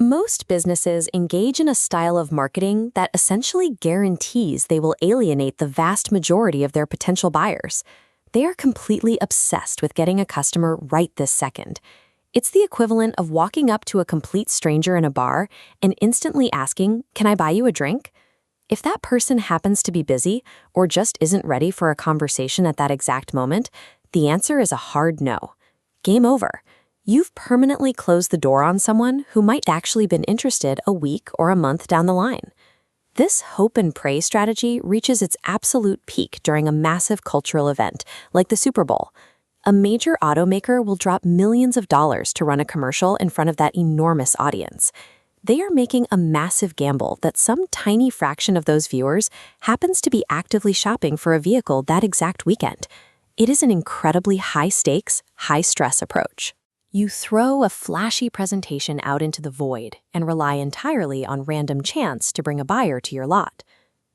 Most businesses engage in a style of marketing that essentially guarantees they will alienate the vast majority of their potential buyers. They are completely obsessed with getting a customer right this second. It's the equivalent of walking up to a complete stranger in a bar and instantly asking, "Can I buy you a drink?" If that person happens to be busy or just isn't ready for a conversation at that exact moment, the answer is a hard no. Game over. You've permanently closed the door on someone who might actually been interested a week or a month down the line. This hope and pray strategy reaches its absolute peak during a massive cultural event like the Super Bowl. A major automaker will drop millions of dollars to run a commercial in front of that enormous audience. They are making a massive gamble that some tiny fraction of those viewers happens to be actively shopping for a vehicle that exact weekend. It is an incredibly high-stakes, high-stress approach. You throw a flashy presentation out into the void and rely entirely on random chance to bring a buyer to your lot.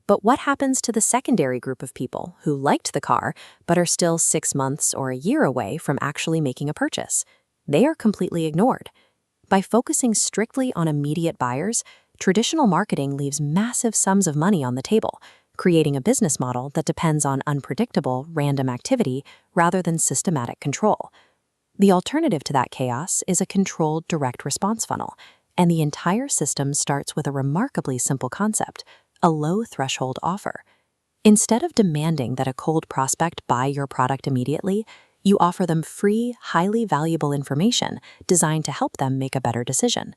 But what happens to the secondary group of people who liked the car but are still 6 months or a year away from actually making a purchase? They are completely ignored. By focusing strictly on immediate buyers, traditional marketing leaves massive sums of money on the table, creating a business model that depends on unpredictable, random activity rather than systematic control. The alternative to that chaos is a controlled direct response funnel, and the entire system starts with a remarkably simple concept: a low-threshold offer. Instead of demanding that a cold prospect buy your product immediately, you offer them free, highly valuable information designed to help them make a better decision.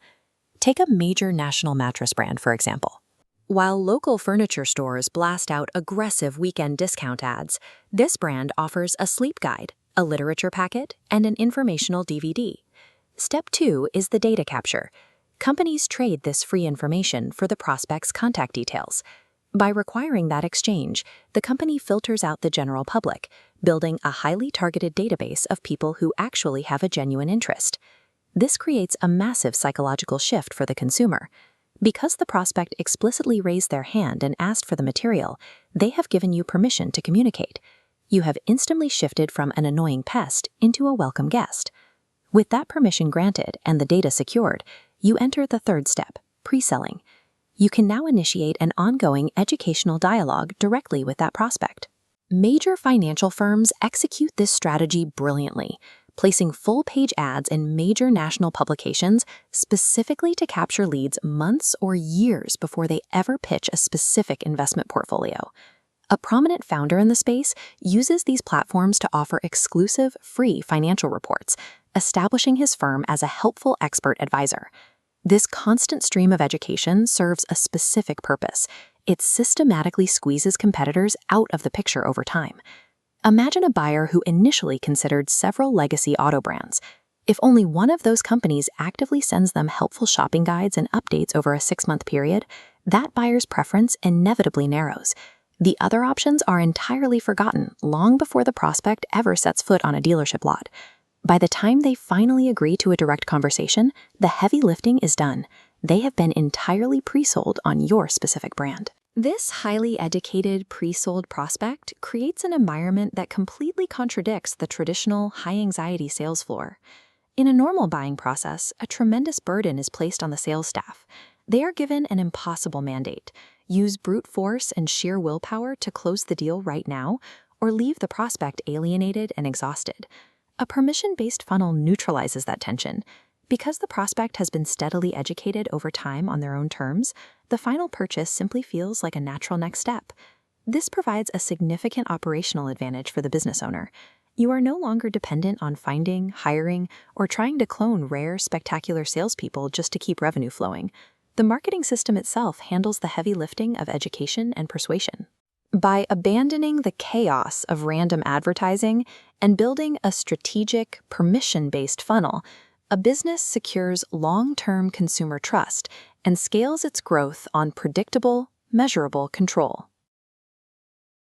Take a major national mattress brand, for example. While local furniture stores blast out aggressive weekend discount ads, this brand offers a sleep guide, a literature packet, and an informational DVD. Step 2 is the data capture. Companies trade this free information for the prospect's contact details. By requiring that exchange, the company filters out the general public, building a highly targeted database of people who actually have a genuine interest. This creates a massive psychological shift for the consumer. Because the prospect explicitly raised their hand and asked for the material, they have given you permission to communicate. You have instantly shifted from an annoying pest into a welcome guest. With that permission granted and the data secured, you enter the third step, pre-selling. You can now initiate an ongoing educational dialogue directly with that prospect. Major financial firms execute this strategy brilliantly, placing full-page ads in major national publications specifically to capture leads months or years before they ever pitch a specific investment portfolio. A prominent founder in the space uses these platforms to offer exclusive, free financial reports, establishing his firm as a helpful expert advisor. This constant stream of education serves a specific purpose. It systematically squeezes competitors out of the picture over time. Imagine a buyer who initially considered several legacy auto brands. If only one of those companies actively sends them helpful shopping guides and updates over a 6-month period, that buyer's preference inevitably narrows. The other options are entirely forgotten long before the prospect ever sets foot on a dealership lot. By the time they finally agree to a direct conversation, the heavy lifting is done. They have been entirely pre-sold on your specific brand. This highly educated, pre-sold prospect creates an environment that completely contradicts the traditional high-anxiety sales floor. In a normal buying process, a tremendous burden is placed on the sales staff. They are given an impossible mandate: use brute force and sheer willpower to close the deal right now, or leave the prospect alienated and exhausted. A permission-based funnel neutralizes that tension. Because the prospect has been steadily educated over time on their own terms, the final purchase simply feels like a natural next step. This provides a significant operational advantage for the business owner. You are no longer dependent on finding, hiring, or trying to clone rare, spectacular salespeople just to keep revenue flowing. The marketing system itself handles the heavy lifting of education and persuasion. By abandoning the chaos of random advertising and building a strategic, permission-based funnel, a business secures long-term consumer trust and scales its growth on predictable, measurable control.